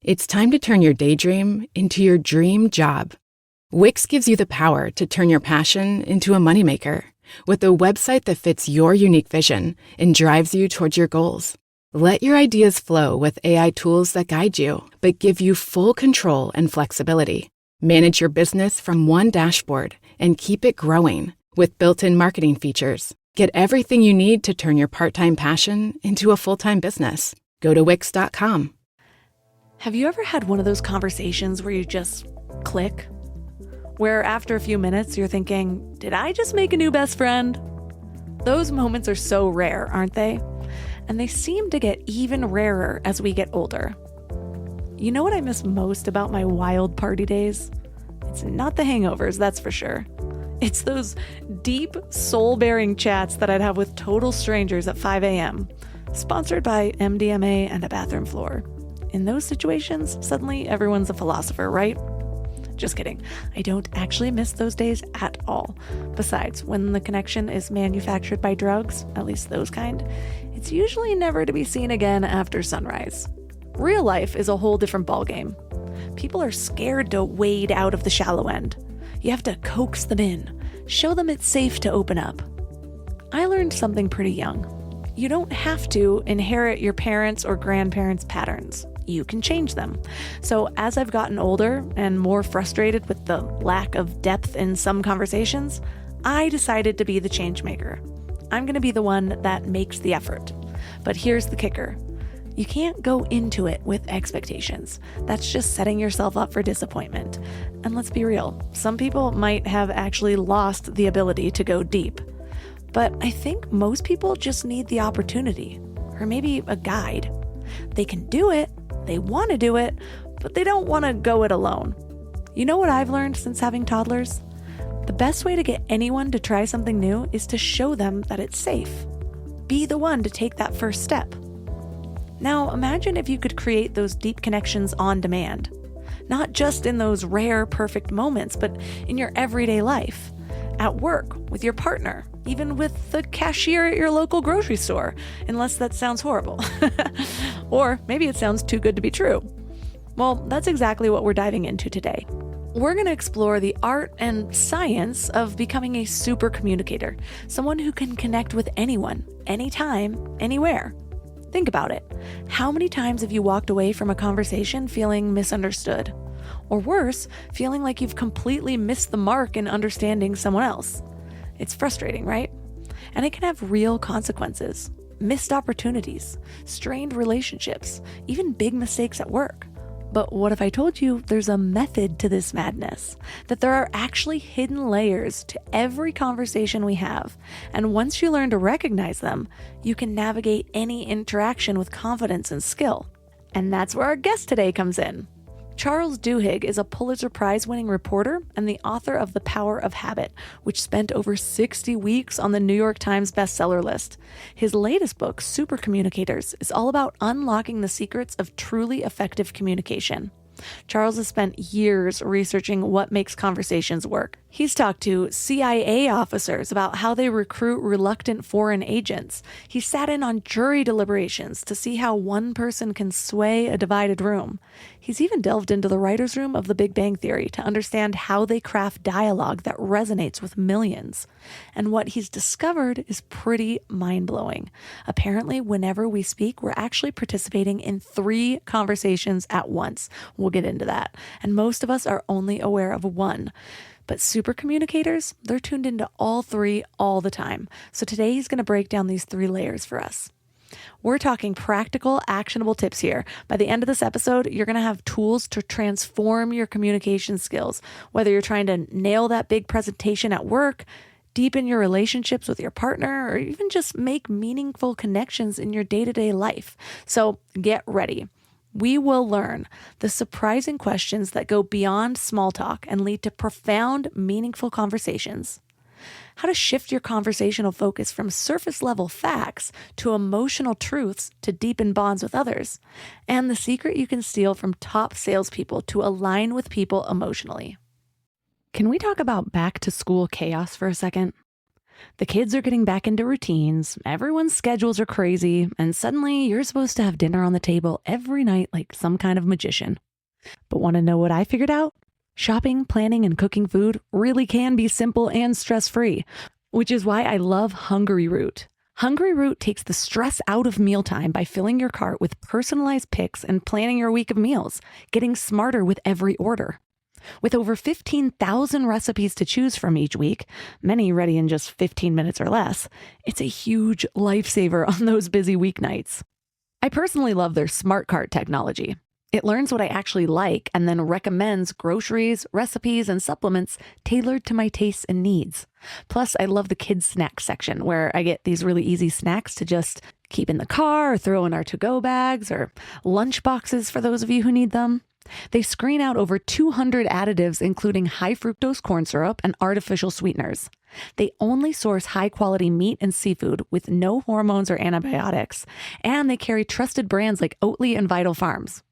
It's time to turn your daydream into your dream job. Wix gives you the power to turn your passion into a moneymaker with a website that fits your unique vision and drives you towards your goals. Let your ideas flow with AI tools that guide you, but give you full control and flexibility. Manage your business from one dashboard and keep it growing with built-in marketing features. Get everything you need to turn your part-time passion into a full-time business. Go to Wix.com. Have you ever had one of those conversations where you just click? Where after a few minutes you're thinking, did I just make a new best friend? Those moments are so rare, aren't they? And they seem to get even rarer as we get older. You know what I miss most about my wild party days? It's not the hangovers, that's for sure. It's those deep, soul-bearing chats that I'd have with total strangers at 5 a.m., sponsored by MDMA and a bathroom floor. In those situations, suddenly everyone's a philosopher, right? Just kidding. I don't actually miss those days at all. Besides, when the connection is manufactured by drugs, at least those kind, it's usually never to be seen again after sunrise. Real life is a whole different ballgame. People are scared to wade out of the shallow end. You have to coax them in, show them it's safe to open up. I learned something pretty young. You don't have to inherit your parents' or grandparents' patterns. You can change them. So as I've gotten older and more frustrated with the lack of depth in some conversations, I decided to be the change maker. I'm going to be the one that makes the effort. But here's the kicker. You can't go into it with expectations. That's just setting yourself up for disappointment. And let's be real, some people might have actually lost the ability to go deep. But I think most people just need the opportunity, or maybe a guide. They can do it, they want to do it, but they don't want to go it alone. You know what I've learned since having toddlers? The best way to get anyone to try something new is to show them that it's safe. Be the one to take that first step. Now imagine if you could create those deep connections on demand. Not just in those rare, perfect moments, but in your everyday life. At work, with your partner, even with the cashier at your local grocery store, unless that sounds horrible. Or maybe it sounds too good to be true. Well, that's exactly what we're diving into today. We're going to explore the art and science of becoming a super communicator, someone who can connect with anyone, anytime, anywhere. Think about it. How many times have you walked away from a conversation feeling misunderstood? Or worse, feeling like you've completely missed the mark in understanding someone else? It's frustrating, right? And it can have real consequences. Missed opportunities, strained relationships, even big mistakes at work. But what if I told you there's a method to this madness? That there are actually hidden layers to every conversation we have. And once you learn to recognize them, you can navigate any interaction with confidence and skill. And that's where our guest today comes in. Charles Duhigg is a Pulitzer Prize-winning reporter and the author of The Power of Habit, which spent over 60 weeks on the New York Times bestseller list. His latest book, Supercommunicators, is all about unlocking the secrets of truly effective communication. Charles has spent years researching what makes conversations work. He's talked to CIA officers about how they recruit reluctant foreign agents. He sat in on jury deliberations to see how one person can sway a divided room. He's even delved into the writer's room of The Big Bang Theory to understand how they craft dialogue that resonates with millions. And what he's discovered is pretty mind-blowing. Apparently, whenever we speak, we're actually participating in 3 conversations at once. We'll get into that. And most of us are only aware of one. But super communicators, they're tuned into all 3 all the time. So today he's going to break down these 3 layers for us. We're talking practical, actionable tips here. By the end of this episode, you're going to have tools to transform your communication skills, whether you're trying to nail that big presentation at work, deepen your relationships with your partner, or even just make meaningful connections in your day-to-day life. So get ready. We will learn the surprising questions that go beyond small talk and lead to profound, meaningful conversations. How to shift your conversational focus from surface-level facts to emotional truths to deepen bonds with others. And the secret you can steal from top salespeople to align with people emotionally. Can we talk about back-to-school chaos for a second? The kids are getting back into routines, everyone's schedules are crazy, and suddenly you're supposed to have dinner on the table every night like some kind of magician. But want to know what I figured out? Shopping, planning, and cooking food really can be simple and stress-free, which is why I love Hungry Root. Hungry Root takes the stress out of mealtime by filling your cart with personalized picks and planning your week of meals, getting smarter with every order. With over 15,000 recipes to choose from each week, many ready in just 15 minutes or less, it's a huge lifesaver on those busy weeknights. I personally love their smart cart technology. It learns what I actually like and then recommends groceries, recipes, and supplements tailored to my tastes and needs. Plus, I love the kids' snack section where I get these really easy snacks to just keep in the car or throw in our to-go bags or lunch boxes for those of you who need them. They screen out over 200 additives, including high fructose corn syrup and artificial sweeteners. They only source high-quality meat and seafood with no hormones or antibiotics, and they carry trusted brands like Oatly and Vital Farms.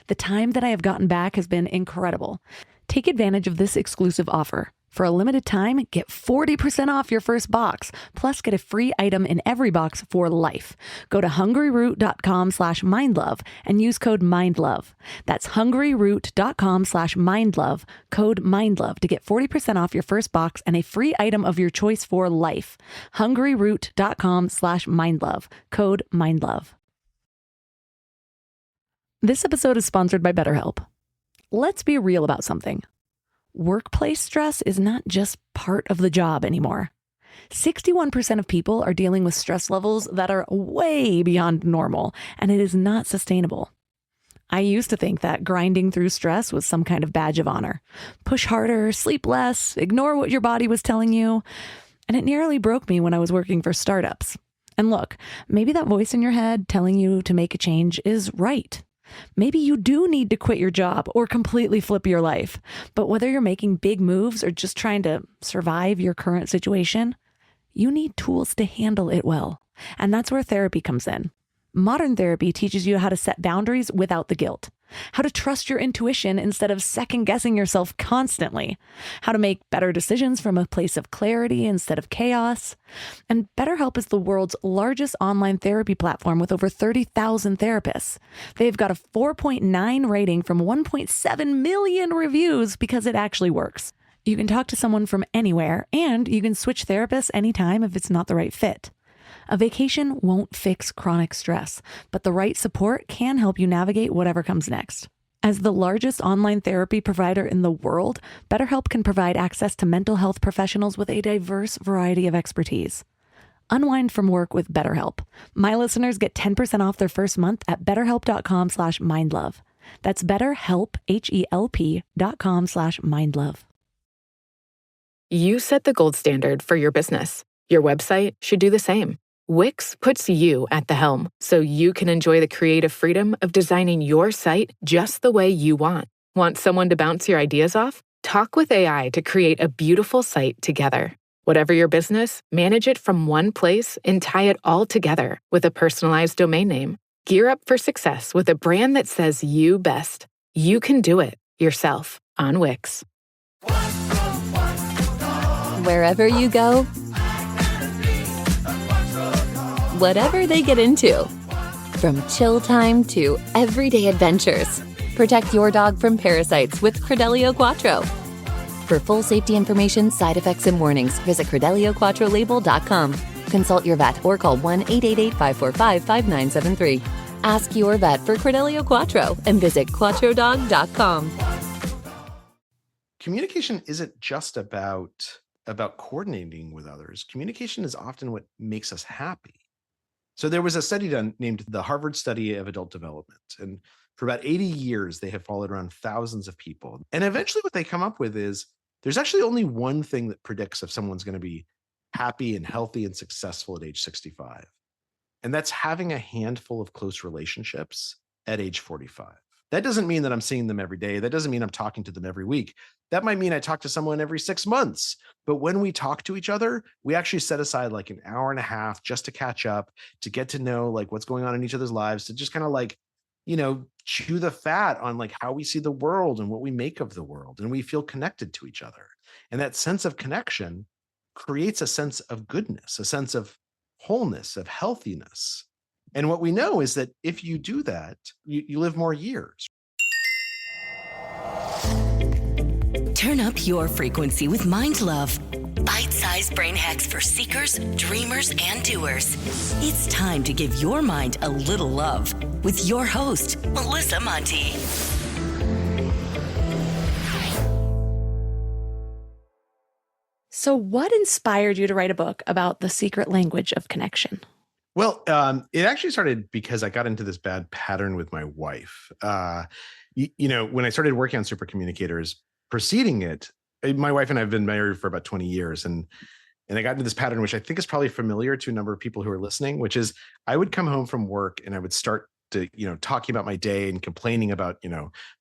The time that I have gotten back has been incredible. Take advantage of this exclusive offer. For a limited time, get 40% off your first box, plus get a free item in every box for life. Go to hungryroot.com/mindlove and use code MINDLOVE. That's hungryroot.com/mindlove, code MINDLOVE to get 40% off your first box and a free item of your choice for life. hungryroot.com/mindlove, code MINDLOVE. This episode is sponsored by BetterHelp. Let's be real about something. Workplace stress is not just part of the job anymore. 61% of people are dealing with stress levels that are way beyond normal, and it is not sustainable. I used to think that grinding through stress was some kind of badge of honor. Push harder, sleep less, ignore what your body was telling you. And it nearly broke me when I was working for startups. And look, maybe that voice in your head telling you to make a change is right. Maybe you do need to quit your job or completely flip your life. But whether you're making big moves or just trying to survive your current situation, you need tools to handle it well. And that's where therapy comes in. Modern therapy teaches you how to set boundaries without the guilt, how to trust your intuition instead of second-guessing yourself constantly, how to make better decisions from a place of clarity instead of chaos. And BetterHelp is the world's largest online therapy platform with over 30,000 therapists. They've got a 4.9 rating from 1.7 million reviews because it actually works. You can talk to someone from anywhere, and you can switch therapists anytime if it's not the right fit. A vacation won't fix chronic stress, but the right support can help you navigate whatever comes next. As the largest online therapy provider in the world, BetterHelp can provide access to mental health professionals with a diverse variety of expertise. Unwind from work with BetterHelp. My listeners get 10% off their first month at betterhelp.com/mindlove. That's BetterHelp, HELP.com/mindlove. You set the gold standard for your business. Your website should do the same. Wix puts you at the helm so you can enjoy the creative freedom of designing your site just the way you want. Want someone to bounce your ideas off? Talk with AI to create a beautiful site together. Whatever your business, manage it from one place and tie it all together with a personalized domain name. Gear up for success with a brand that says you best. You can do it yourself on Wix. Wherever you go, whatever they get into, from chill time to everyday adventures, protect your dog from parasites with Credelio Quattro. For full safety information, side effects, and warnings, visit CredeliaQuattroLabel.com. Consult your vet or call 1-888-545-5973. Ask your vet for Credelio Quattro and visit QuattroDog.com. Communication isn't just about coordinating with others. Communication is often what makes us happy. So there was a study done named the Harvard Study of Adult Development. And for about 80 years, they have followed around thousands of people. And eventually what they come up with is there's actually only one thing that predicts if someone's going to be happy and healthy and successful at age 65. And that's having a handful of close relationships at age 45. That doesn't mean that I'm seeing them every day. That doesn't mean I'm talking to them every week. That might mean I talk to someone every 6 months. But when we talk to each other, we actually set aside like an hour and a half just to catch up, to get to know like what's going on in each other's lives, to just kind of like, chew the fat on like how we see the world and what we make of the world. And we feel connected to each other. And that sense of connection creates a sense of goodness, a sense of wholeness, of healthiness. And what we know is that if you do that, you live more years. Turn up your frequency with Mind Love. Bite-sized brain hacks for seekers, dreamers, and doers. It's time to give your mind a little love with your host, Melissa Monti. So, what inspired you to write a book about the secret language of connection? Well, it actually started because I got into this bad pattern with my wife. When I started working on Supercommunicators, preceding it, my wife and I have been married for about 20 years. And I got into this pattern, which I think is probably familiar to a number of people who are listening, which is I would come home from work and I would start to, talking about my day and complaining about,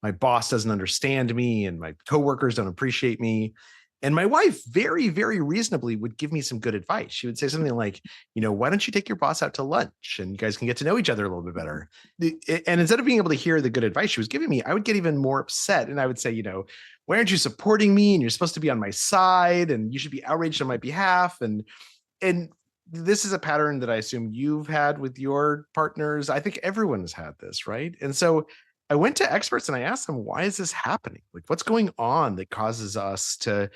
my boss doesn't understand me and my coworkers don't appreciate me. And my wife very, very reasonably would give me some good advice. She would say something like, why don't you take your boss out to lunch and you guys can get to know each other a little bit better? And instead of being able to hear the good advice she was giving me, I would get even more upset. And I would say, why aren't you supporting me? And you're supposed to be on my side and you should be outraged on my behalf. And this is a pattern that I assume you've had with your partners. I think everyone has had this, right? And so I went to experts and I asked them, why is this happening? Like, what's going on that causes us to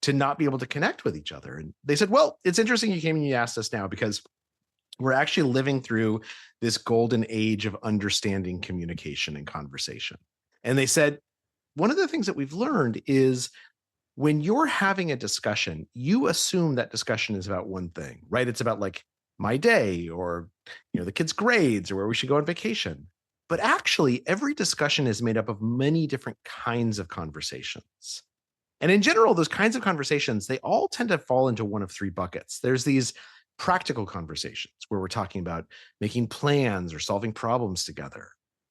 not be able to connect with each other? And they said, well, it's interesting you came and you asked us now because we're actually living through this golden age of understanding communication and conversation. And they said, one of the things that we've learned is when you're having a discussion, you assume that discussion is about one thing, right? It's about like my day or, the kids' grades or where we should go on vacation. But actually, every discussion is made up of many different kinds of conversations. And in general, those kinds of conversations, they all tend to fall into one of three buckets. There's these practical conversations where we're talking about making plans or solving problems together.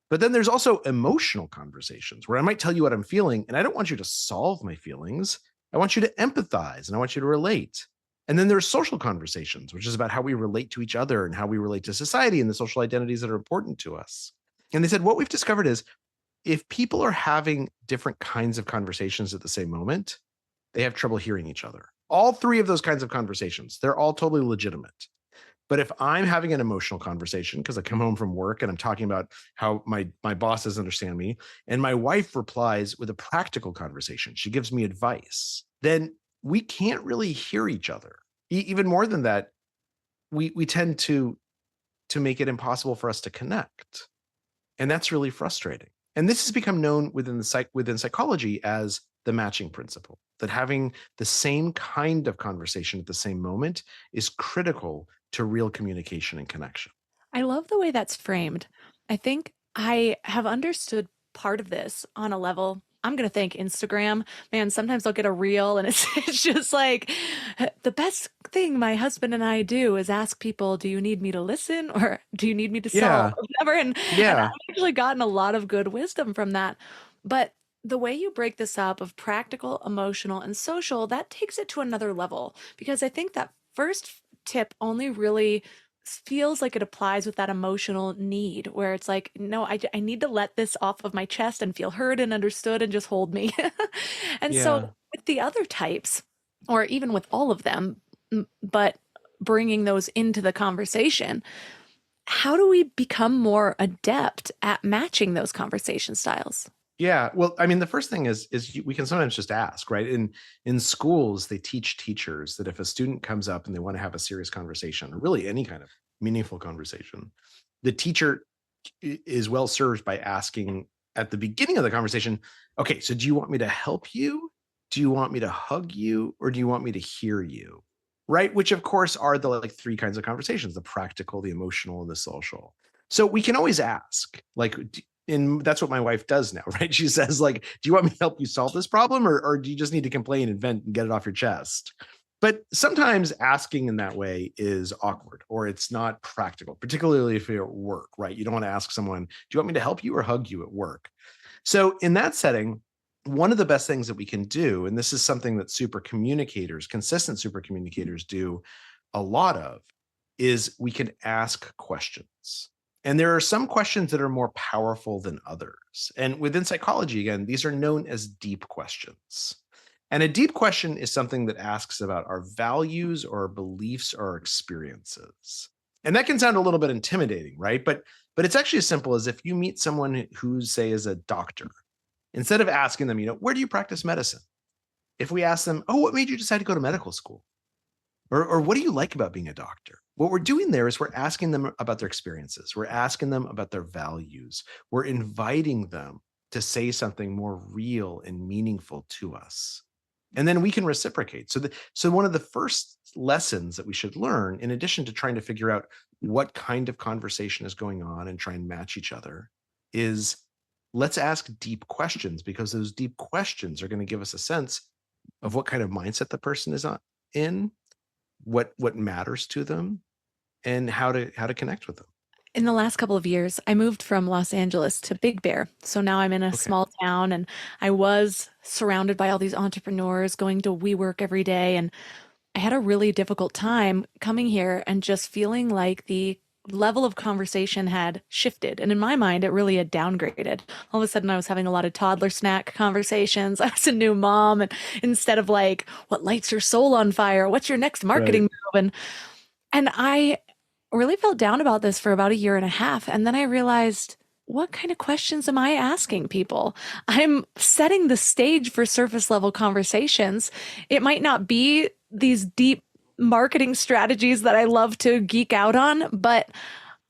But then there's also emotional conversations where I might tell you what I'm feeling, and I don't want you to solve my feelings. I want you to empathize and I want you to relate. And then there's social conversations, which is about how we relate to each other and how we relate to society and the social identities that are important to us. And they said, what we've discovered is if people are having different kinds of conversations at the same moment, they have trouble hearing each other. All three of those kinds of conversations, they're all totally legitimate. But if I'm having an emotional conversation because I come home from work and I'm talking about how my boss doesn't understand me, and my wife replies with a practical conversation, she gives me advice, then we can't really hear each other. Even more than that, we tend to make it impossible for us to connect. And that's really frustrating. And this has become known within psychology as the matching principle, that having the same kind of conversation at the same moment is critical to real communication and connection. I love the way that's framed. I think I have understood part of this on a level. I'm going to thank Instagram. Man, sometimes I'll get a reel and it's just like the best thing my husband and I do is ask people, do you need me to listen or do you need me to solve or whatever? And I've actually gotten a lot of good wisdom from that. But the way you break this up of practical, emotional, and social, that takes it to another level because I think that first tip only really feels like it applies with that emotional need where it's like, no, I need to let this off of my chest and feel heard and understood and just hold me. And so with the other types, or even with all of them, but bringing those into the conversation, how do we become more adept at matching those conversation styles? Yeah. Well, I mean, the first thing is we can sometimes just ask, right? In schools, they teach teachers that if a student comes up and they want to have a serious conversation, or really any kind of meaningful conversation, the teacher is well served by asking at the beginning of the conversation, okay, so do you want me to help you? Do you want me to hug you? Or do you want me to hear you? Right? Which of course are the three kinds of conversations, the practical, the emotional, and the social. So we can always ask, and that's what my wife does now, right? She says, do you want me to help you solve this problem? Or do you just need to complain and vent and get it off your chest? But sometimes asking in that way is awkward or it's not practical, particularly if you're at work, right? You don't want to ask someone, do you want me to help you or hug you at work? So in that setting, one of the best things that we can do, and this is something that consistent supercommunicators do a lot of, is we can ask questions. And there are some questions that are more powerful than others. And within psychology, again, these are known as deep questions. And a deep question is something that asks about our values or our beliefs or our experiences. And that can sound a little bit intimidating, right? But it's actually as simple as if you meet someone who, say, is a doctor, instead of asking them, where do you practice medicine? If we ask them, oh, what made you decide to go to medical school? Or what do you like about being a doctor? What we're doing there is we're asking them about their experiences. We're asking them about their values. We're inviting them to say something more real and meaningful to us. And then we can reciprocate. So one of the first lessons that we should learn, in addition to trying to figure out what kind of conversation is going on and try and match each other, is let's ask deep questions, because those deep questions are going to give us a sense of what kind of mindset the person is in, what matters to them, and how to connect with them. In the last couple of years, I moved from Los Angeles to Big Bear. So now I'm in a small town, and I was surrounded by all these entrepreneurs going to WeWork every day. And I had a really difficult time coming here and just feeling like the level of conversation had shifted. And in my mind, it really had downgraded. All of a sudden, I was having a lot of toddler snack conversations. I was a new mom. And instead of like, what lights your soul on fire? What's your next marketing move? And I really felt down about this for about a year and a half. And then I realized, what kind of questions am I asking people? I'm setting the stage for surface level conversations. It might not be these deep marketing strategies that I love to geek out on, but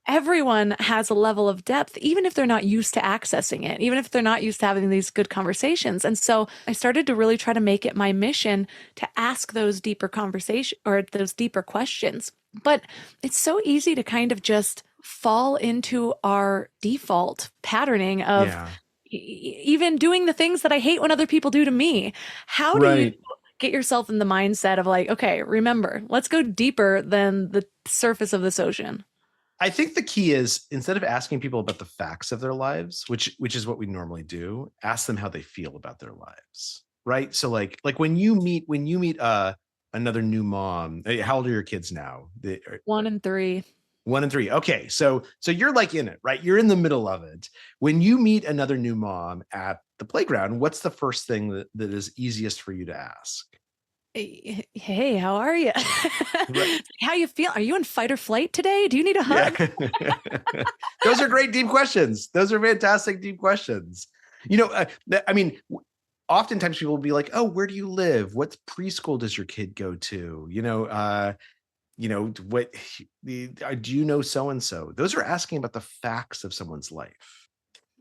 everyone has a level of depth, even if they're not used to accessing it, even if they're not used to having these good conversations. And so I started to really try to make it my mission to ask those deeper conversations or those deeper questions. But it's so easy to kind of just fall into our default patterning of even doing the things that I hate when other people do to me. How do you get yourself in the mindset of like, okay, remember, let's go deeper than the surface of this ocean? I think the key is, instead of asking people about the facts of their lives, which is what we normally do, ask them how they feel about their lives, right? So like when you meet another new mom, how old are your kids now? 1 and 3. 1 and 3. Okay, so you're like in it, right? You're in the middle of it. When you meet another new mom at the playground, what's the first thing that is easiest for you to ask? Hey, how are you? How you feel? Are you in fight or flight today? Do you need a hug? Yeah. Those are great deep questions. Those are fantastic deep questions. I mean, oftentimes people will be like, oh, where do you live? What preschool does your kid go to? What do you know so-and-so? Those are asking about the facts of someone's life.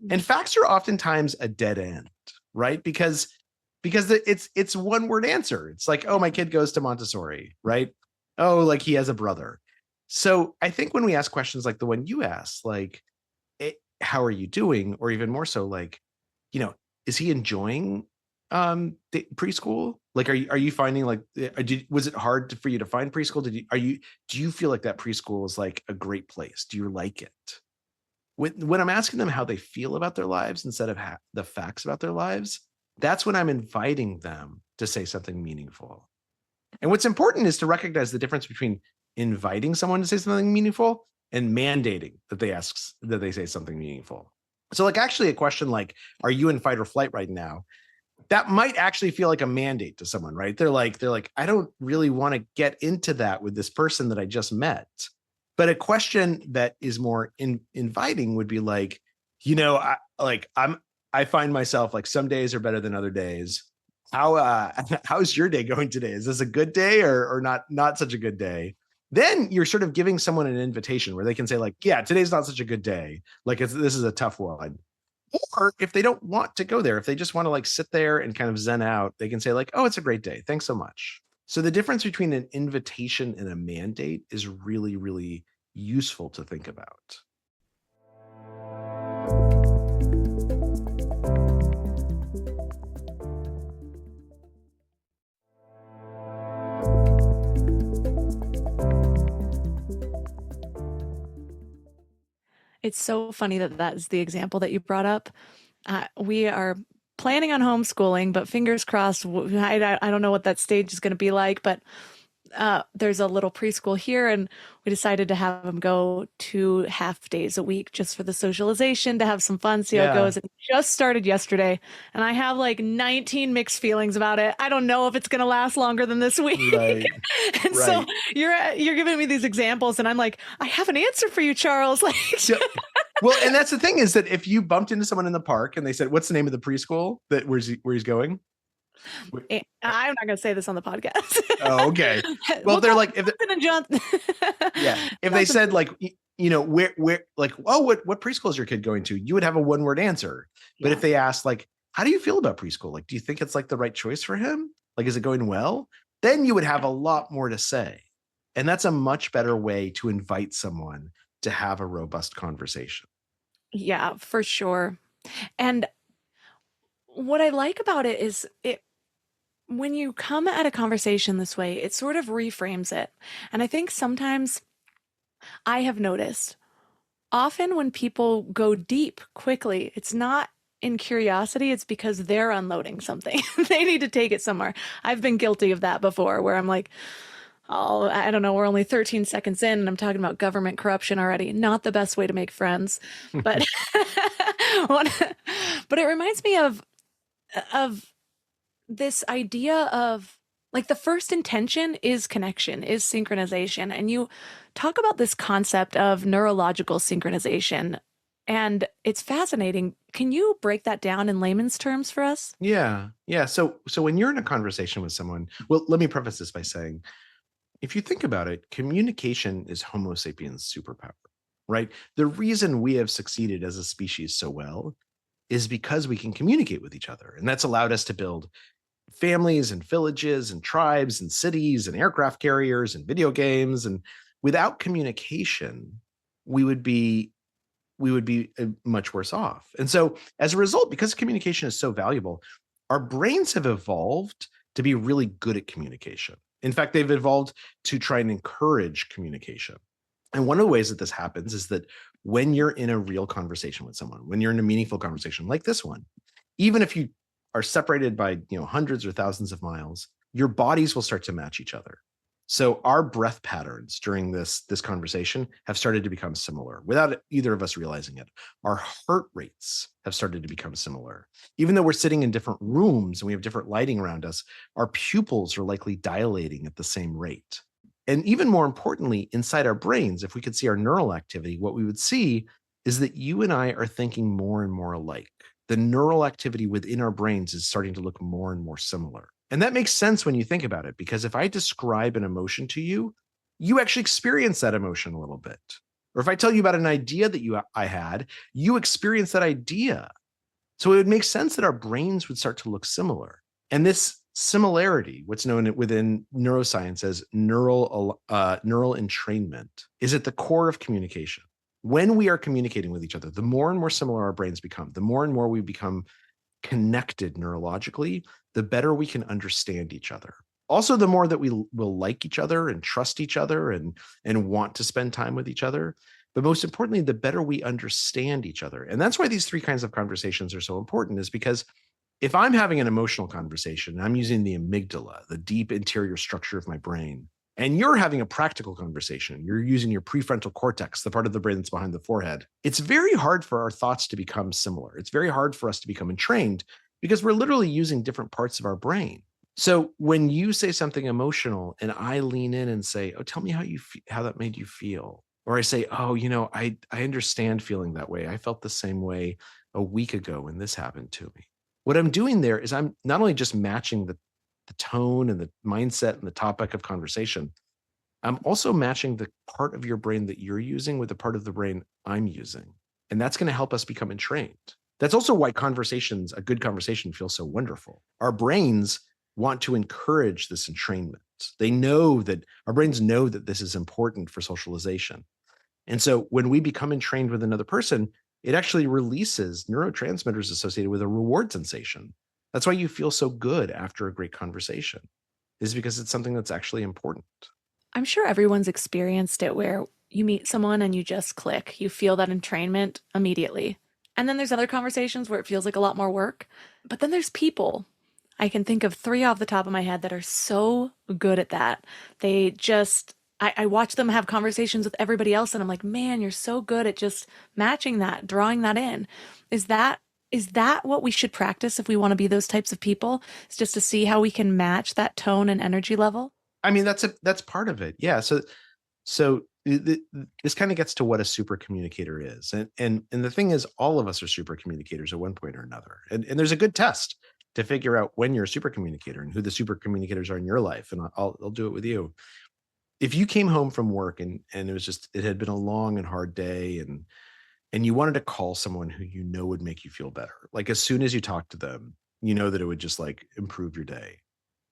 And facts are oftentimes a dead end, right? Because it's one word answer. It's like, oh, my kid goes to Montessori, right? Oh, like he has a brother. So I think when we ask questions like the one you asked, like, how are you doing? Or even more so, like, is he enjoying the preschool? Like, are you finding like, was it hard for you to find preschool? Do you feel like that preschool is like a great place? Do you like it? When I'm asking them how they feel about their lives instead of the facts about their lives, that's when I'm inviting them to say something meaningful. And what's important is to recognize the difference between inviting someone to say something meaningful and mandating that they say something meaningful. So like actually a question like, are you in fight or flight right now? That might actually feel like a mandate to someone, right? They're like, I don't really want to get into that with this person that I just met. But a question that is more inviting would be like, I find myself like some days are better than other days. How's your day going today? Is this a good day or not such a good day? Then you're sort of giving someone an invitation where they can say like, yeah, today's not such a good day. Like this is a tough one. Or if they don't want to go there, if they just want to like sit there and kind of zen out, they can say like, oh, it's a great day. Thanks so much. So the difference between an invitation and a mandate is really, really useful to think about. It's so funny that is the example that you brought up. We are planning on homeschooling, but fingers crossed. I don't know what that stage is going to be like, but there's a little preschool here, and we decided to have him go 2 half days a week just for the socialization, to have some fun, see how it goes. It just started yesterday, and I have like 19 mixed feelings about it. I don't know if it's going to last longer than this week. Right. And so you're giving me these examples, and I'm like, I have an answer for you, Charles. Like, well, and that's the thing, is that if you bumped into someone in the park and they said, "What's the name of the preschool where he's going?" I'm not going to say this on the podcast. Oh, okay. Well, they're like, if they said like, where, like, oh, what preschool is your kid going to? You would have a one-word answer. But if they asked like, how do you feel about preschool? Like, do you think it's like the right choice for him? Like, is it going well? Then you would have a lot more to say. And that's a much better way to invite someone to have a robust conversation. Yeah, for sure. And what I like about it is when you come at a conversation this way, it sort of reframes it. And I think sometimes I have noticed often when people go deep quickly, it's not in curiosity, it's because they're unloading something. They need to take it somewhere. I've been guilty of that before, where I'm like, oh, I don't know, we're only 13 seconds in and I'm talking about government corruption already. Not the best way to make friends. But but it reminds me of this idea of like the first intention is connection, is synchronization. And you talk about this concept of neurological synchronization, and it's fascinating. Can you break that down in layman's terms for us? Yeah. So when you're in a conversation with someone, well, let me preface this by saying, if you think about it, communication is Homo sapiens' superpower, right? The reason we have succeeded as a species so well is because we can communicate with each other. And that's allowed us to build families and villages and tribes and cities and aircraft carriers and video games. And without communication, we would be much worse off. And so as a result, because communication is so valuable, our brains have evolved to be really good at communication. In fact, they've evolved to try and encourage communication. And one of the ways that this happens is that when you're in a real conversation with someone, when you're in a meaningful conversation like this one, even if you are separated by hundreds or thousands of miles, your bodies will start to match each other. So our breath patterns during this conversation have started to become similar without either of us realizing it. Our heart rates have started to become similar. Even though we're sitting in different rooms and we have different lighting around us, our pupils are likely dilating at the same rate. And even more importantly, inside our brains, if we could see our neural activity, what we would see is that you and I are thinking more and more alike. The neural activity within our brains is starting to look more and more similar. And that makes sense when you think about it, because if I describe an emotion to you, you actually experience that emotion a little bit. Or if I tell you about an idea that I had, you experience that idea. So it would make sense that our brains would start to look similar. And this similarity, what's known within neuroscience as neural entrainment, is at the core of communication. When we are communicating with each other, the more and more similar our brains become, the more and more we become connected neurologically, the better we can understand each other. Also, the more that we will like each other and trust each other and want to spend time with each other. But most importantly, the better we understand each other. And that's why these three kinds of conversations are so important, is because if I'm having an emotional conversation, I'm using the amygdala, the deep interior structure of my brain, and you're having a practical conversation, you're using your prefrontal cortex, the part of the brain that's behind the forehead, it's very hard for our thoughts to become similar. It's very hard for us to become entrained because we're literally using different parts of our brain. So when you say something emotional and I lean in and say, oh, tell me how that made you feel. Or I say, oh, I understand feeling that way. I felt the same way a week ago when this happened to me. What I'm doing there is I'm not only just matching the tone and the mindset and the topic of conversation, I'm also matching the part of your brain that you're using with the part of the brain I'm using. And that's going to help us become entrained. That's also why a good conversation feels so wonderful. Our brains want to encourage this entrainment. Our brains know that this is important for socialization. And so when we become entrained with another person, it actually releases neurotransmitters associated with a reward sensation. That's why you feel so good after a great conversation, is because it's something that's actually important. I'm sure everyone's experienced it where you meet someone and you just click. You feel that entrainment immediately. And then there's other conversations where it feels like a lot more work. But then there's people. I can think of 3 off the top of my head that are so good at that. They just, I watch them have conversations with everybody else and I'm like, man, you're so good at just matching that, drawing that in. Is that what we should practice if we want to be those types of people? It's just to see how we can match that tone and energy level. I mean, that's part of it. Yeah. This kind of gets to what a super communicator is. And the thing is, all of us are super communicators at one point or another. And there's a good test to figure out when you're a super communicator and who the super communicators are in your life. And I'll do it with you. If you came home from work and it had been a long and hard day and you wanted to call someone who you know would make you feel better, like as soon as you talk to them, you know that it would just like improve your day.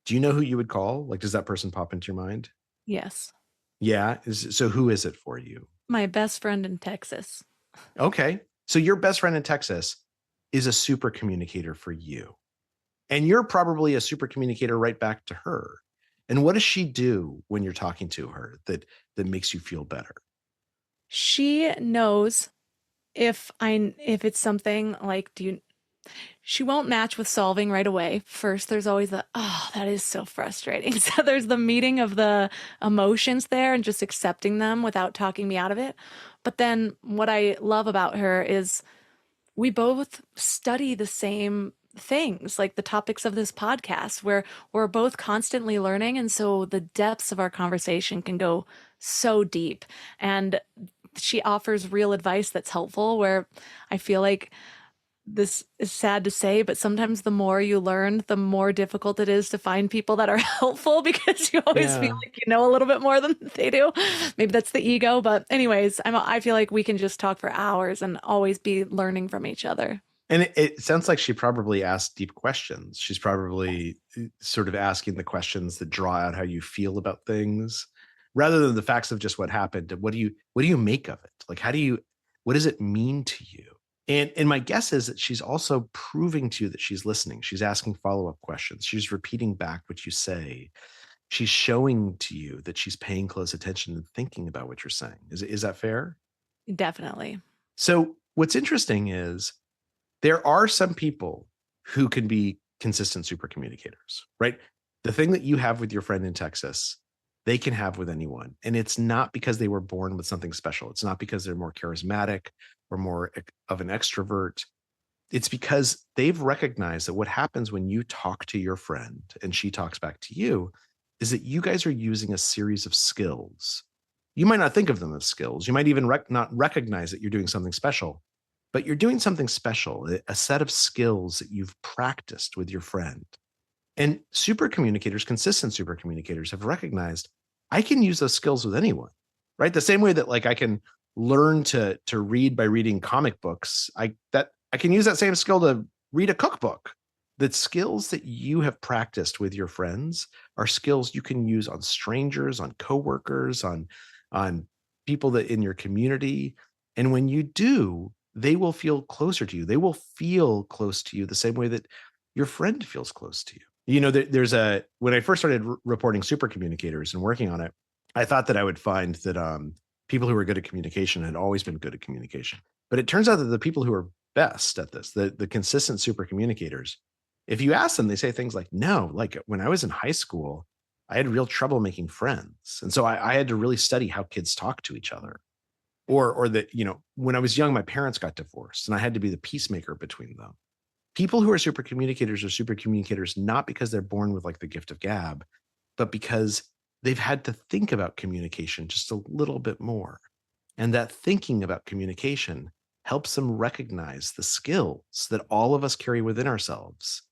Do you know who you would call? Like, does that person pop into your mind? Yes. Yeah. So who is it for you? My best friend in Texas. Okay. So your best friend in Texas is a super communicator for you. And you're probably a super communicator right back to her. And what does she do when you're talking to her that makes you feel better? She knows if it's something like, she won't match with solving right away. First, there's always that is so frustrating. So there's the meeting of the emotions there and just accepting them without talking me out of it. But then what I love about her is we both study the same things, like the topics of this podcast, where we're both constantly learning. And so the depths of our conversation can go so deep. And she offers real advice that's helpful, where I feel like, this is sad to say, but sometimes the more you learn, the more difficult it is to find people that are helpful, because you always feel like you know a little bit more than they do. Maybe that's the ego. But anyways, I feel like we can just talk for hours and always be learning from each other. And it sounds like she probably asked deep questions. She's probably sort of asking the questions that draw out how you feel about things, rather than the facts of just what happened. What do you make of it? Like, what does it mean to you? And my guess is that she's also proving to you that she's listening. She's asking follow-up questions. She's repeating back what you say. She's showing to you that she's paying close attention and thinking about what you're saying. Is that fair? Definitely. So what's interesting is there are some people who can be consistent super communicators, right? The thing that you have with your friend in Texas, they can have with anyone. And it's not because they were born with something special. It's not because they're more charismatic or more of an extrovert. It's because they've recognized that what happens when you talk to your friend and she talks back to you is that you guys are using a series of skills. You might not think of them as skills. You might even not recognize that you're doing something special, but you're doing something special, a set of skills that you've practiced with your friend. And super communicators, consistent super communicators, have recognized I can use those skills with anyone, right? The same way that like I can learn to read by reading comic books, I can use that same skill to read a cookbook. The skills that you have practiced with your friends are skills you can use on strangers, on coworkers, on people that in your community. And when you do, they will feel closer to you. They will feel close to you the same way that your friend feels close to you. You know, when I first started reporting super communicators and working on it, I thought that I would find that people who were good at communication had always been good at communication. But it turns out that the people who are best at this, the consistent super communicators, if you ask them, they say things like, no, like when I was in high school, I had real trouble making friends. And so I had to really study how kids talk to each other. Or that, you know, when I was young, my parents got divorced and I had to be the peacemaker between them. People who are super communicators not because they're born with like the gift of gab, but because they've had to think about communication just a little bit more. And that thinking about communication helps them recognize the skills that all of us carry within ourselves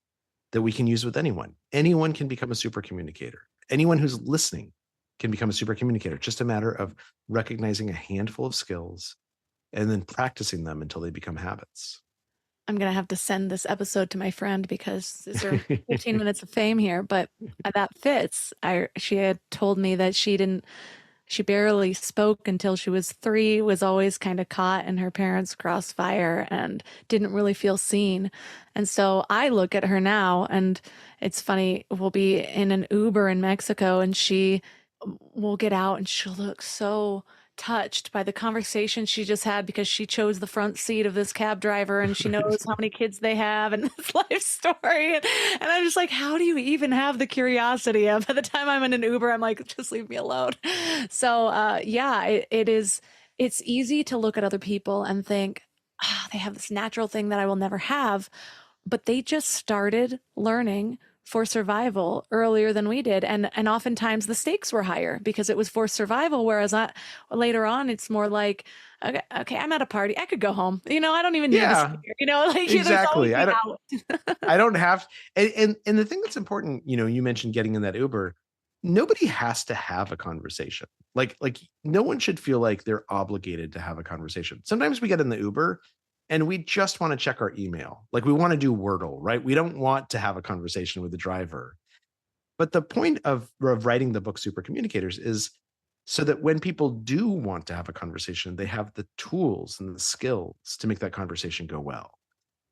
that we can use with anyone. Anyone can become a super communicator. Anyone who's listening can become a super communicator. Just a matter of recognizing a handful of skills and then practicing them until they become habits. I'm going to have to send this episode to my friend because these are 15 minutes of fame here, but that fits. She had told me that she barely spoke until she was 3, was always kind of caught in her parents' crossfire and didn't really feel seen. And so I look at her now, and it's funny, we'll be in an Uber in Mexico and she will get out and she'll look so touched by the conversation she just had because she chose the front seat of this cab driver and she knows how many kids they have and this life story. And I'm just like, how do you even have the curiosity? By the time I'm in an Uber, I'm like, just leave me alone. So it's easy to look at other people and think, they have this natural thing that I will never have, but they just started learning for survival earlier than we did. And oftentimes the stakes were higher because it was for survival. Whereas later on, it's more like, okay, I'm at a party. I could go home. I don't even need this here. Like exactly. There's always I don't have, and the thing that's important, you mentioned getting in that Uber. Nobody has to have a conversation. Like no one should feel like they're obligated to have a conversation. Sometimes we get in the Uber and we just want to check our email. Like we want to do Wordle, right? We don't want to have a conversation with the driver. But the point of writing the book Supercommunicators is so that when people do want to have a conversation, they have the tools and the skills to make that conversation go well.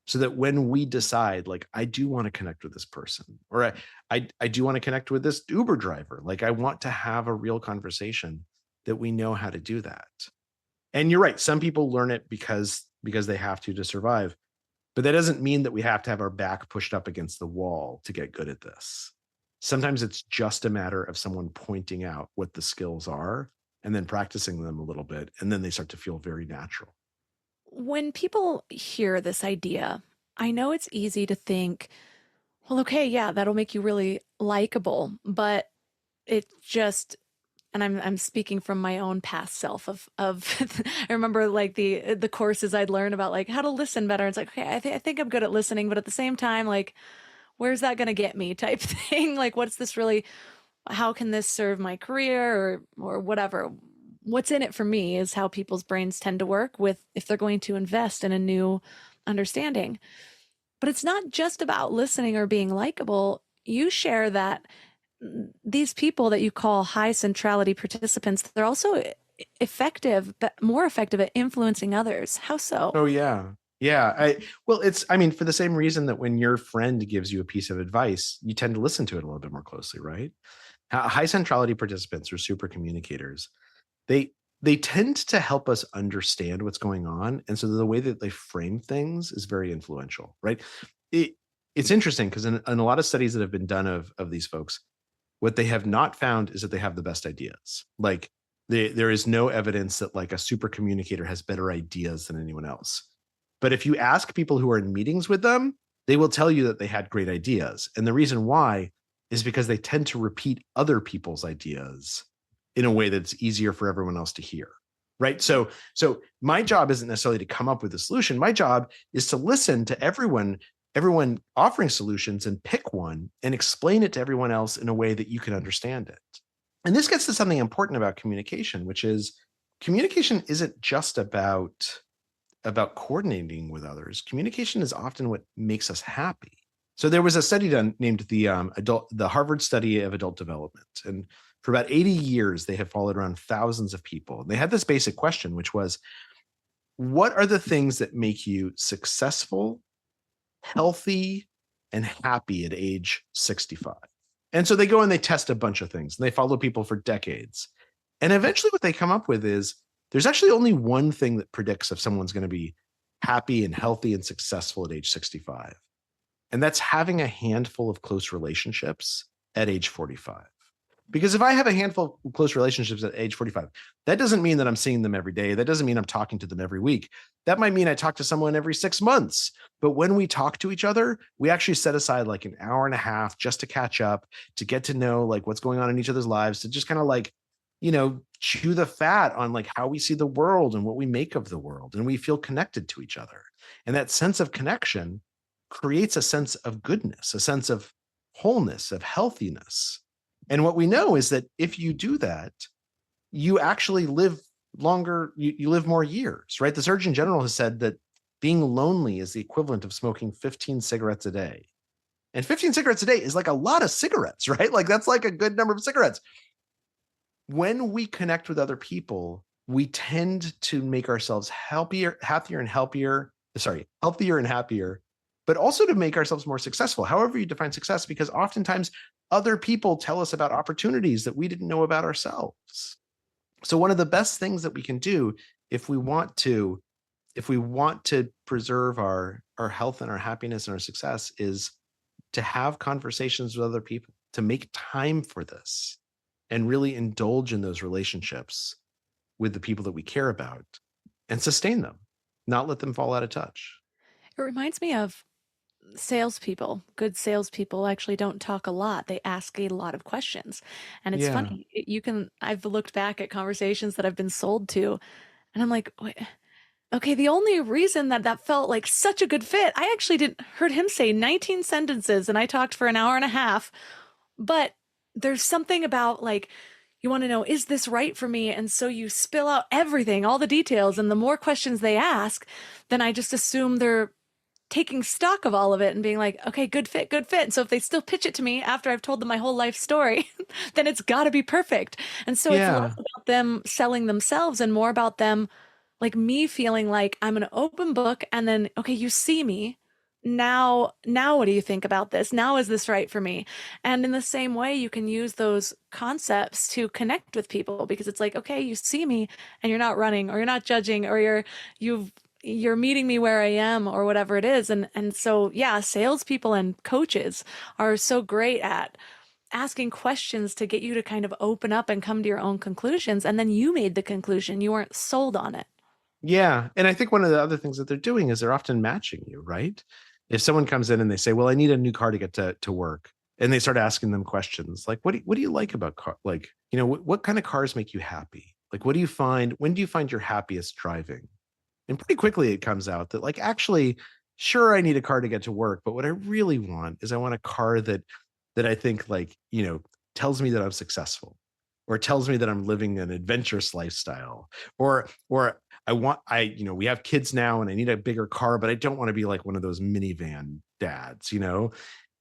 So that when we decide, like, I do want to connect with this person, or I do want to connect with this Uber driver, like I want to have a real conversation, that we know how to do that. And you're right. Some people learn it because they have to survive. But that doesn't mean that we have to have our back pushed up against the wall to get good at this. Sometimes it's just a matter of someone pointing out what the skills are and then practicing them a little bit. And then they start to feel very natural. When people hear this idea, I know it's easy to think, well, okay, yeah, that'll make you really likable, but it just, and I'm speaking from my own past self of I remember like the courses I'd learned about like how to listen better. It's like, okay, I think I'm good at listening, but at the same time, like, where's that going to get me type thing? Like, what's this really, how can this serve my career or whatever? What's in it for me is how people's brains tend to work with if they're going to invest in a new understanding. But it's not just about listening or being likable. You share that these people that you call high centrality participants, they're also effective, but more effective at influencing others. How so? Oh, yeah. Yeah. For the same reason that when your friend gives you a piece of advice, you tend to listen to it a little bit more closely, right? High centrality participants or super communicators, they tend to help us understand what's going on. And so the way that they frame things is very influential, right? It's interesting because in a lot of studies that have been done of these folks, what they have not found is that they have the best ideas. Like there is no evidence that like a super communicator has better ideas than anyone else. But if you ask people who are in meetings with them, they will tell you that they had great ideas. And the reason why is because they tend to repeat other people's ideas in a way that's easier for everyone else to hear, right? So my job isn't necessarily to come up with a solution. My job is to listen to everyone offering solutions and pick one and explain it to everyone else in a way that you can understand it. And this gets to something important about communication, which is communication isn't just about coordinating with others. Communication is often what makes us happy. So there was a study done named the Harvard Study of Adult Development. And for about 80 years, they have followed around thousands of people. And they had this basic question, which was, what are the things that make you successful, healthy, and happy at age 65? And so they go and they test a bunch of things and they follow people for decades. And eventually what they come up with is there's actually only one thing that predicts if someone's going to be happy and healthy and successful at age 65. And that's having a handful of close relationships at age 45. Because if I have a handful of close relationships at age 45, that doesn't mean that I'm seeing them every day. That doesn't mean I'm talking to them every week. That might mean I talk to someone every 6 months. But when we talk to each other, we actually set aside like an hour and a half just to catch up, to get to know like what's going on in each other's lives, to just kind of like, chew the fat on like how we see the world and what we make of the world. And we feel connected to each other. And that sense of connection creates a sense of goodness, a sense of wholeness, of healthiness. And what we know is that if you do that, you actually live longer, you live more years, right? The Surgeon General has said that being lonely is the equivalent of smoking 15 cigarettes a day. And 15 cigarettes a day is like a lot of cigarettes, right? Like that's like a good number of cigarettes. When we connect with other people, we tend to make ourselves healthier and happier, but also to make ourselves more successful, however you define success, because oftentimes other people tell us about opportunities that we didn't know about ourselves. So one of the best things that we can do if we want to preserve our health and our happiness and our success is to have conversations with other people, to make time for this and really indulge in those relationships with the people that we care about and sustain them, not let them fall out of touch. It reminds me of salespeople. Good salespeople actually don't talk a lot. They ask a lot of questions. And it's Yeah. funny. I've looked back at conversations that I've been sold to, and I'm like, wait, okay, the only reason that felt like such a good fit, I actually didn't heard him say 19 sentences and I talked for an hour and a half. But there's something about like, you want to know, is this right for me? And so you spill out everything, all the details. And the more questions they ask, then I just assume they're taking stock of all of it and being like, okay, good fit, good fit. And so if they still pitch it to me after I've told them my whole life story, then it's got to be perfect. And so it's less about them selling themselves and more about them, like me feeling like I'm an open book. And then, okay, you see me. Now what do you think about this? Now is this right for me? And in the same way, you can use those concepts to connect with people because it's like, okay, you see me and you're not running or you're not judging or you're meeting me where I am or whatever it is. And so, yeah, salespeople and coaches are so great at asking questions to get you to kind of open up and come to your own conclusions. And then you made the conclusion. You weren't sold on it. Yeah. And I think one of the other things that they're doing is they're often matching you, right? If someone comes in and they say, well, I need a new car to get to work. And they start asking them questions like, what do you like about car? Like, what kind of cars make you happy? Like, when do you find your happiest driving? And pretty quickly it comes out that like, actually, sure, I need a car to get to work. But what I really want is I want a car that I think like, tells me that I'm successful or tells me that I'm living an adventurous lifestyle or we have kids now and I need a bigger car, but I don't want to be like one of those minivan dads,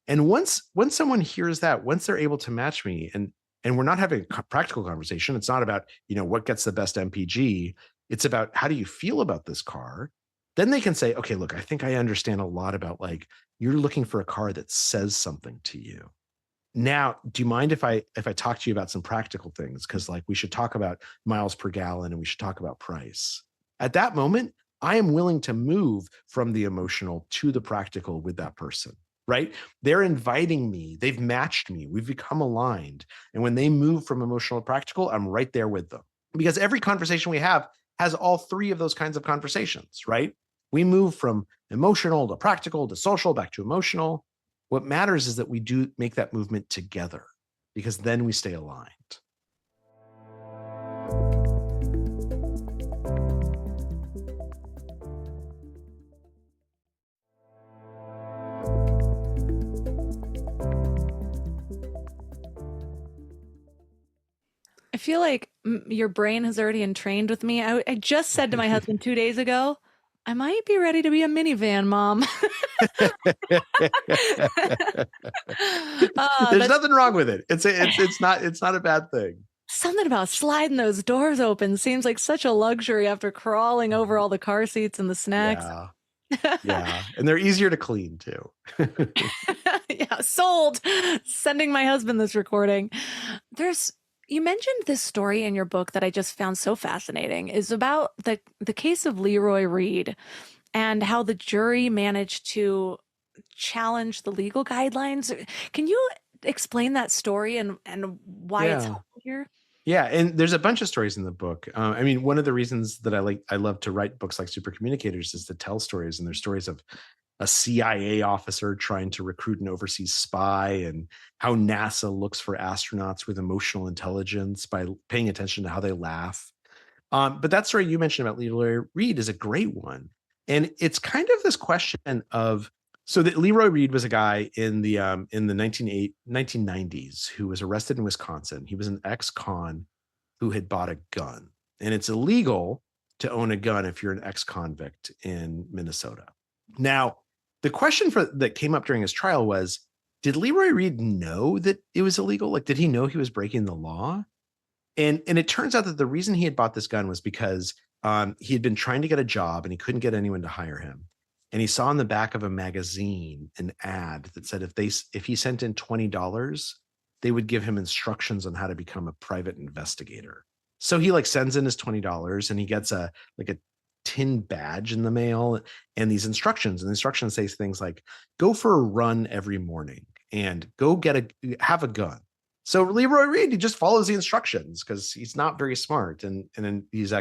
And once someone hears that, once they're able to match me and we're not having a practical conversation, it's not about, what gets the best MPG. It's about how do you feel about this car? Then they can say, okay, look, I think I understand a lot about like, you're looking for a car that says something to you. Now, do you mind if I talk to you about some practical things? Because like we should talk about miles per gallon and we should talk about price. At that moment, I am willing to move from the emotional to the practical with that person, right? They're inviting me. They've matched me. We've become aligned. And when they move from emotional to practical, I'm right there with them. Because every conversation we have has all three of those kinds of conversations, right? We move from emotional to practical to social back to emotional. What matters is that we do make that movement together because then we stay aligned. I feel like your brain has already entrained with me. I just said to my husband 2 days ago, I might be ready to be a minivan mom. There's nothing wrong with it. It's not a bad thing. Something about sliding those doors open seems like such a luxury after crawling over all the car seats and the snacks. Yeah. And they're easier to clean too. Yeah, sold. Sending my husband this recording. You mentioned this story in your book that I just found so fascinating is about the case of Leroy Reed and how the jury managed to challenge the legal guidelines. Can you explain that story and why it's helpful here? Yeah, and there's a bunch of stories in the book. I mean, one of the reasons that I love to write books like Supercommunicators is to tell stories, and there's stories of a CIA officer trying to recruit an overseas spy and how NASA looks for astronauts with emotional intelligence by paying attention to how they laugh. But that story you mentioned about Leroy Reed is a great one. And it's kind of this question of, so that Leroy Reed was a guy in the 1990s who was arrested in Wisconsin. He was an ex-con who had bought a gun. And it's illegal to own a gun if you're an ex-convict in Minnesota. Now, the question that came up during his trial was, did Leroy Reed know that it was illegal? Like, did he know he was breaking the law? And it turns out that the reason he had bought this gun was because he had been trying to get a job and he couldn't get anyone to hire him. And he saw in the back of a magazine an ad that said if he sent in $20, they would give him instructions on how to become a private investigator. So he like sends in his $20 and he gets a tin badge in the mail and these instructions. And the instructions say things like, go for a run every morning and go have a gun. So Leroy Reed, he just follows the instructions because he's not very smart. And then he's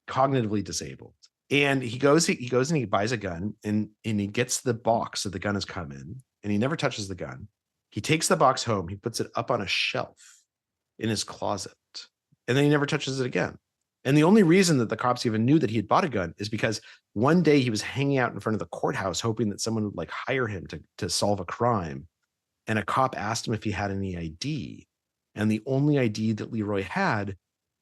cognitively disabled. And he goes and he buys a gun and he gets the box that the gun has come in and he never touches the gun. He takes the box home. He puts it up on a shelf in his closet and then he never touches it again. And the only reason that the cops even knew that he had bought a gun is because one day he was hanging out in front of the courthouse hoping that someone would like hire him to solve a crime. And a cop asked him if he had any ID. And the only ID that Leroy had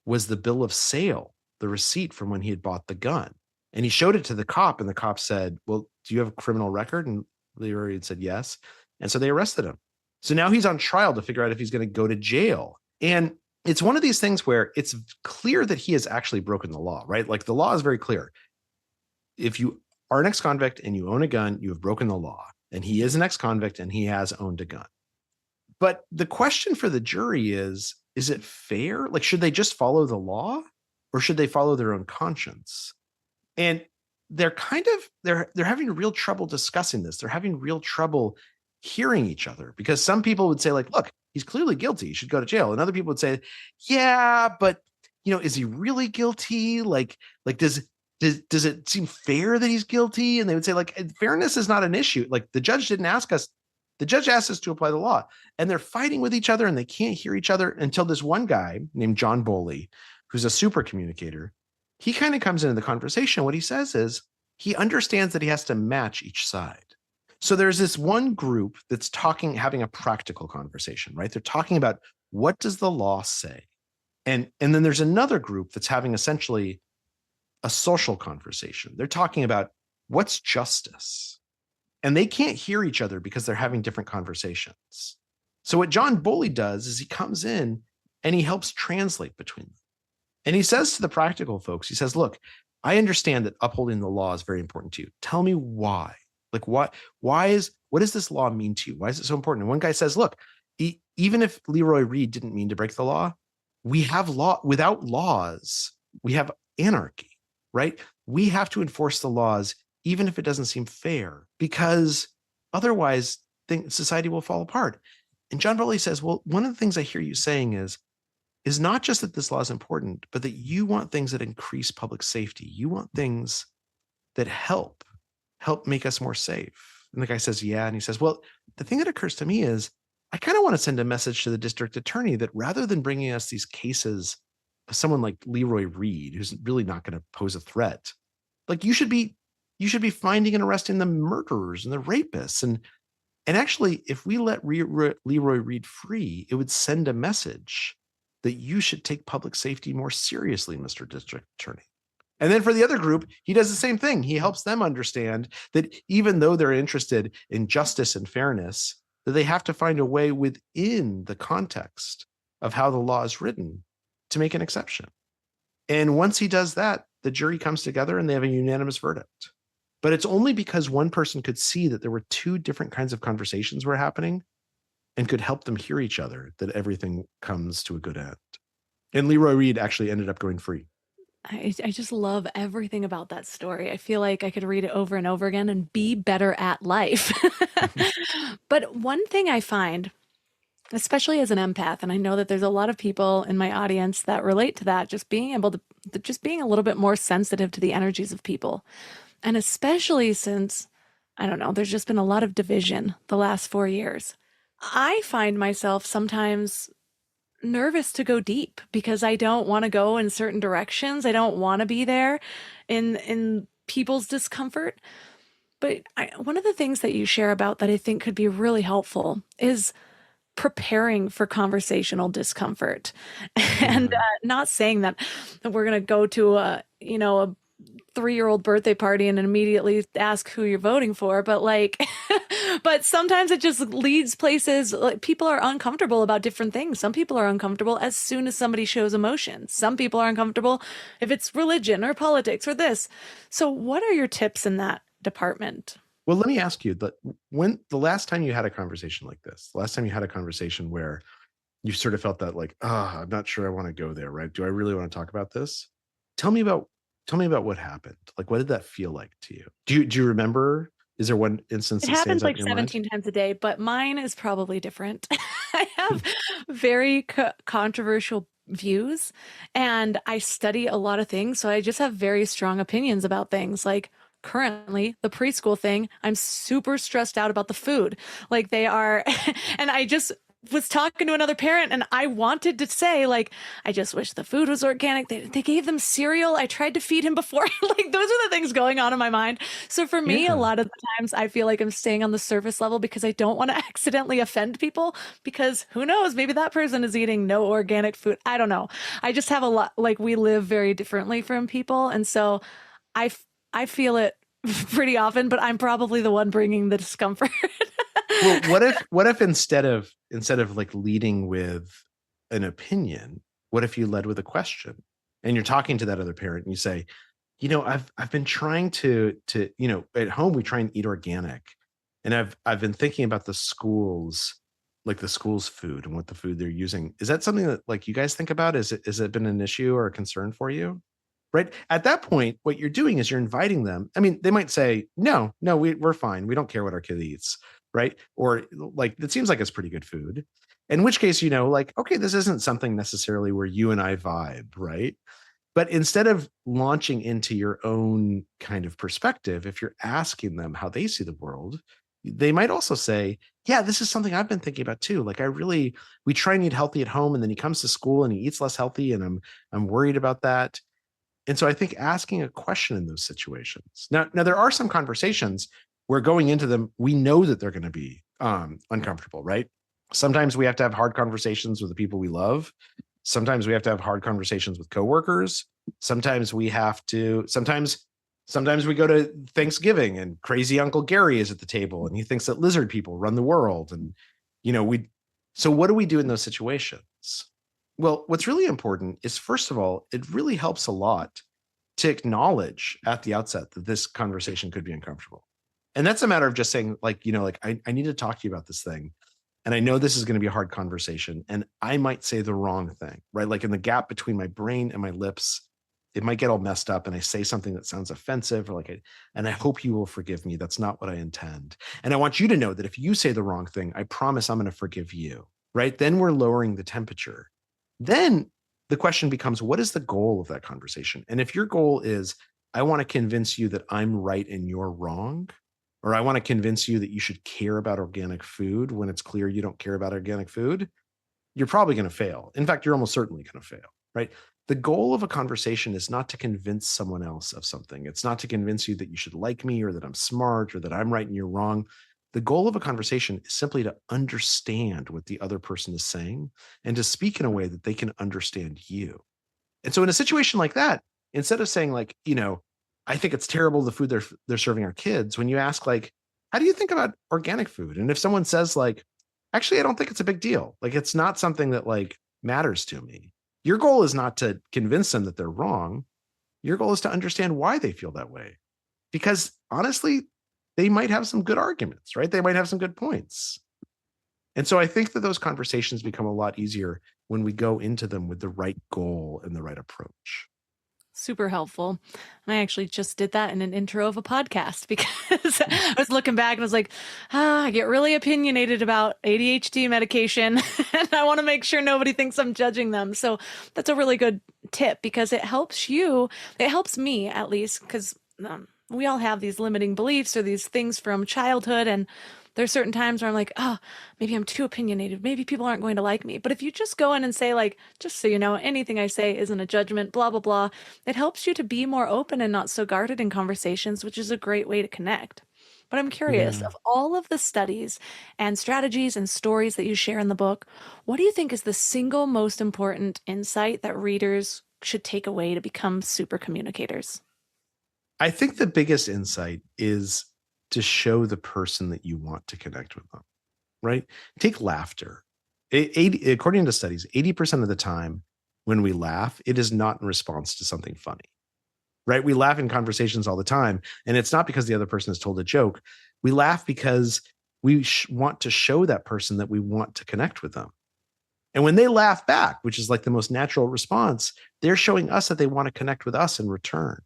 was the bill of sale, the receipt from when he had bought the gun. And he showed it to the cop and the cop said, well, do you have a criminal record? And Leroy had said yes. And so they arrested him. So now he's on trial to figure out if he's going to go to jail. And it's one of these things where it's clear that he has actually broken the law, right? Like the law is very clear. If you are an ex-convict and you own a gun, you have broken the law. And he is an ex-convict and he has owned a gun. But the question for the jury is it fair? Like, should they just follow the law or should they follow their own conscience? And they're having real trouble discussing this. They're having real trouble hearing each other because some people would say like, look, he's clearly guilty. He should go to jail. And other people would say, yeah, but is he really guilty? Like does it seem fair that he's guilty? And they would say like, fairness is not an issue. Like the judge didn't ask us. The judge asked us to apply the law and they're fighting with each other and they can't hear each other until this one guy named John Boley, who's a supercommunicator, he kind of comes into the conversation. What he says is he understands that he has to match each side. So there's this one group that's having a practical conversation, right? They're talking about what does the law say? And then there's another group that's having essentially a social conversation. They're talking about what's justice. And they can't hear each other because they're having different conversations. So what John Boley does is he comes in and he helps translate between them. And he says to the practical folks, he says, look, I understand that upholding the law is very important to you. Tell me why. Like what does this law mean to you? Why is it so important? And one guy says, look, even if Leroy Reed didn't mean to break the law, we have law. Without laws, we have anarchy, right? We have to enforce the laws, even if it doesn't seem fair, because otherwise society will fall apart. And John Boley says, well, one of the things I hear you saying is not just that this law is important, but that you want things that increase public safety. You want things that help make us more safe. And the guy says, yeah. And he says, well, the thing that occurs to me is I kind of want to send a message to the district attorney that rather than bringing us these cases of someone like Leroy Reed, who's really not going to pose a threat, like you should be finding and arresting the murderers and the rapists. And actually, if we let Leroy Reed free, it would send a message that you should take public safety more seriously, Mr. District Attorney. And then for the other group, he does the same thing. He helps them understand that even though they're interested in justice and fairness, that they have to find a way within the context of how the law is written to make an exception. And once he does that, the jury comes together and they have a unanimous verdict. But it's only because one person could see that there were two different kinds of conversations were happening and could help them hear each other that everything comes to a good end. And Leroy Reed actually ended up going free. I just love everything about that story. I feel like I could read it over and over again and be better at life. But one thing I find, especially as an empath, and I know that there's a lot of people in my audience that relate to that, just being able to, just being a little bit more sensitive to the energies of people. And especially since, I don't know, there's just been a lot of division the last 4 years. I find myself sometimes nervous to go deep because I don't want to go in certain directions. I don't want to be there in people's discomfort. But one of the things that you share about that I think could be really helpful is preparing for conversational discomfort. And not saying that we're going to go to a 3-year-old birthday party and immediately ask who you're voting for, but but sometimes it just leads places. Like, people are uncomfortable about different things. Some people are uncomfortable as soon as somebody shows emotion. Some people are uncomfortable if it's religion or politics or this. So what are your tips in that department? Well, let me ask you, when the last time you had a conversation like this, the last time you had a conversation where you sort of felt that like, I'm not sure I want to go there, right? Do I really want to talk about this? Tell me about what happened. Like, what did that feel like to you? Do you remember? Is there one instance It that stands happens out like in your mind? 17 times a day, but mine is probably different. I have very controversial views and I study a lot of things. So I just have very strong opinions about things. Like currently, the preschool thing, I'm super stressed out about the food. Like they are, and I just was talking to another parent and I wanted to say, like, I just wish the food was organic. They gave them cereal. I tried to feed him before. Like, those are the things going on in my mind. So for me, a Yeah. lot of the times I feel like I'm staying on the surface level because I don't want to accidentally offend people because who knows, maybe that person is eating no organic food. I don't know. I just have a lot, like, we live very differently from people. And so I feel it pretty often, but I'm probably the one bringing the discomfort. Well, what if instead of like leading with an opinion, what if you led with a question? And you're talking to that other parent and you say, I've been trying to at home we try and eat organic. And I've been thinking about the schools, like the school's food and what the food they're using. Is that something that like you guys think about? Is it been an issue or a concern for you? Right. At that point, what you're doing is you're inviting them. I mean, they might say, no, we're fine. We don't care what our kid eats. Right. Or like, it seems like it's pretty good food. In which case, like, okay, this isn't something necessarily where you and I vibe. Right. But instead of launching into your own kind of perspective, if you're asking them how they see the world, they might also say, yeah, this is something I've been thinking about too. Like we try and eat healthy at home and then he comes to school and he eats less healthy. And I'm worried about that. And so I think asking a question in those situations. Now there are some conversations where going into them, we know that they're going to be uncomfortable, right? Sometimes we have to have hard conversations with the people we love. Sometimes we have to have hard conversations with coworkers. Sometimes we go to Thanksgiving and crazy Uncle Gary is at the table and he thinks that lizard people run the world. And, so what do we do in those situations? Well, what's really important is, first of all, it really helps a lot to acknowledge at the outset that this conversation could be uncomfortable. And that's a matter of just saying, like, I need to talk to you about this thing. And I know this is going to be a hard conversation and I might say the wrong thing, right? Like in the gap between my brain and my lips, it might get all messed up and I say something that sounds offensive and I hope you will forgive me. That's not what I intend. And I want you to know that if you say the wrong thing, I promise I'm going to forgive you, right? Then we're lowering the temperature. Then the question becomes, what is the goal of that conversation? And if your goal is, I want to convince you that I'm right and you're wrong, or I want to convince you that you should care about organic food when it's clear you don't care about organic food, you're probably going to fail. In fact, you're almost certainly going to fail, right? The goal of a conversation is not to convince someone else of something. It's not to convince you that you should like me or that I'm smart or that I'm right and you're wrong. The goal of a conversation is simply to understand what the other person is saying and to speak in a way that they can understand you. And so in a situation like that, instead of saying like, I think it's terrible the food they're serving our kids, when you ask like, how do you think about organic food? And if someone says like, actually, I don't think it's a big deal. Like, it's not something that like matters to me. Your goal is not to convince them that they're wrong. Your goal is to understand why they feel that way. Because honestly, they might have some good arguments, right? They might have some good points. And so I think that those conversations become a lot easier when we go into them with the right goal and the right approach. Super helpful. And I actually just did that in an intro of a podcast because I was looking back and was like, I get really opinionated about ADHD medication and I want to make sure nobody thinks I'm judging them. So that's a really good tip because it helps me at least, because we all have these limiting beliefs or these things from childhood. And there's certain times where I'm like, maybe I'm too opinionated. Maybe people aren't going to like me. But if you just go in and say like, just so you know, anything I say isn't a judgment, blah, blah, blah, it helps you to be more open and not so guarded in conversations, which is a great way to connect. But I'm curious, of all of the studies and strategies and stories that you share in the book, what do you think is the single most important insight that readers should take away to become super communicators? I think the biggest insight is to show the person that you want to connect with them, right? Take laughter. According to studies, 80% of the time when we laugh, it is not in response to something funny, right? We laugh in conversations all the time. And it's not because the other person has told a joke. We laugh because we want to show that person that we want to connect with them. And when they laugh back, which is like the most natural response, they're showing us that they want to connect with us in return.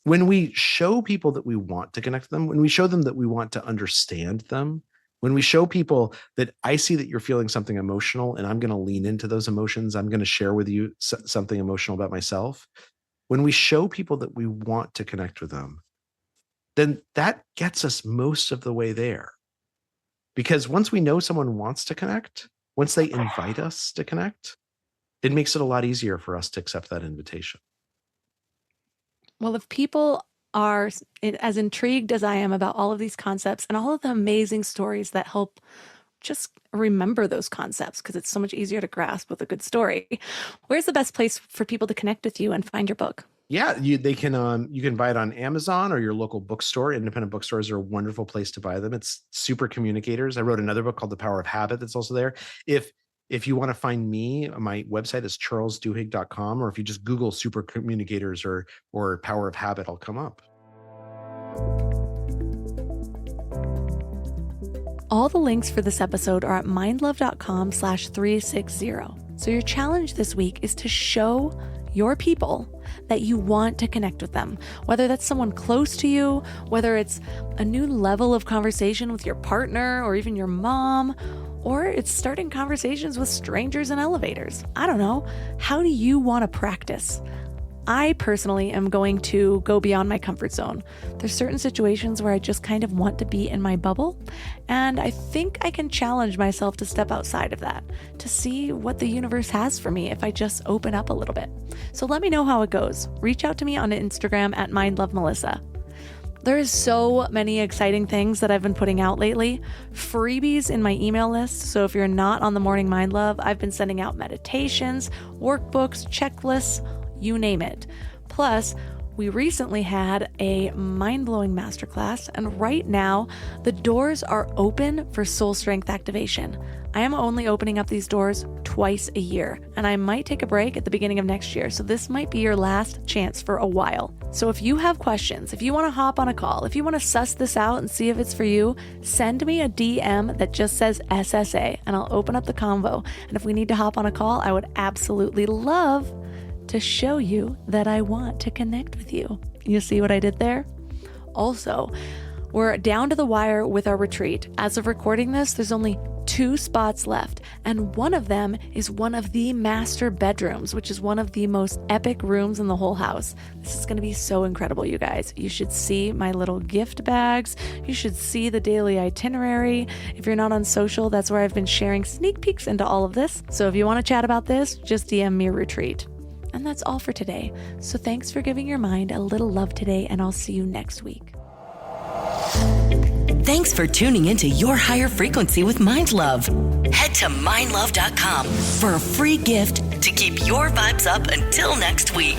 When we show people that we want to connect with them, when we show them that we want to understand them, when we show people that I see that you're feeling something emotional and I'm going to lean into those emotions, I'm going to share with you something emotional about myself. When we show people that we want to connect with them, then that gets us most of the way there. Because once we know someone wants to connect, once they invite us to connect, it makes it a lot easier for us to accept that invitation. Well, if people are as intrigued as I am about all of these concepts and all of the amazing stories that help just remember those concepts, because it's so much easier to grasp with a good story, where's the best place for people to connect with you and find your book? Yeah, you can buy it on Amazon or your local bookstore. Independent bookstores are a wonderful place to buy them. It's Supercommunicators. I wrote another book called The Power of Habit that's also there. If you want to find me, my website is charlesduhigg.com, or if you just Google Supercommunicators or Power of Habit, I'll come up. All the links for this episode are at mindlove.com/360. So your challenge this week is to show your people that you want to connect with them, whether that's someone close to you, whether it's a new level of conversation with your partner or even your mom, or it's starting conversations with strangers in elevators. I don't know. How do you want to practice? I personally am going to go beyond my comfort zone. There's certain situations where I just kind of want to be in my bubble, and I think I can challenge myself to step outside of that, to see what the universe has for me if I just open up a little bit. So let me know how it goes. Reach out to me on Instagram at mindlovemelissa. There is so many exciting things that I've been putting out lately. Freebies in my email list. So if you're not on the Morning Mind Love, I've been sending out meditations, workbooks, checklists, you name it. Plus, we recently had a mind-blowing masterclass, and right now the doors are open for soul strength activation. I am only opening up these doors twice a year, and I might take a break at the beginning of next year, so this might be your last chance for a while. So if you have questions, if you want to hop on a call, if you want to suss this out and see if it's for you, send me a DM that just says SSA, and I'll open up the convo. And if we need to hop on a call, I would absolutely love to show you that I want to connect with you. You see what I did there? Also, we're down to the wire with our retreat. As of recording this, there's only 2 spots left, and one of them is one of the master bedrooms, which is one of the most epic rooms in the whole house. This is going to be so incredible, you guys. You should see my little gift bags. You should see the daily itinerary. If you're not on social, that's where I've been sharing sneak peeks into all of this. So if you want to chat about this, just DM me a retreat. And that's all for today. So thanks for giving your mind a little love today, and I'll see you next week. Thanks for tuning into Your Higher Frequency with Mind Love. Head to mindlove.com for a free gift to keep your vibes up until next week.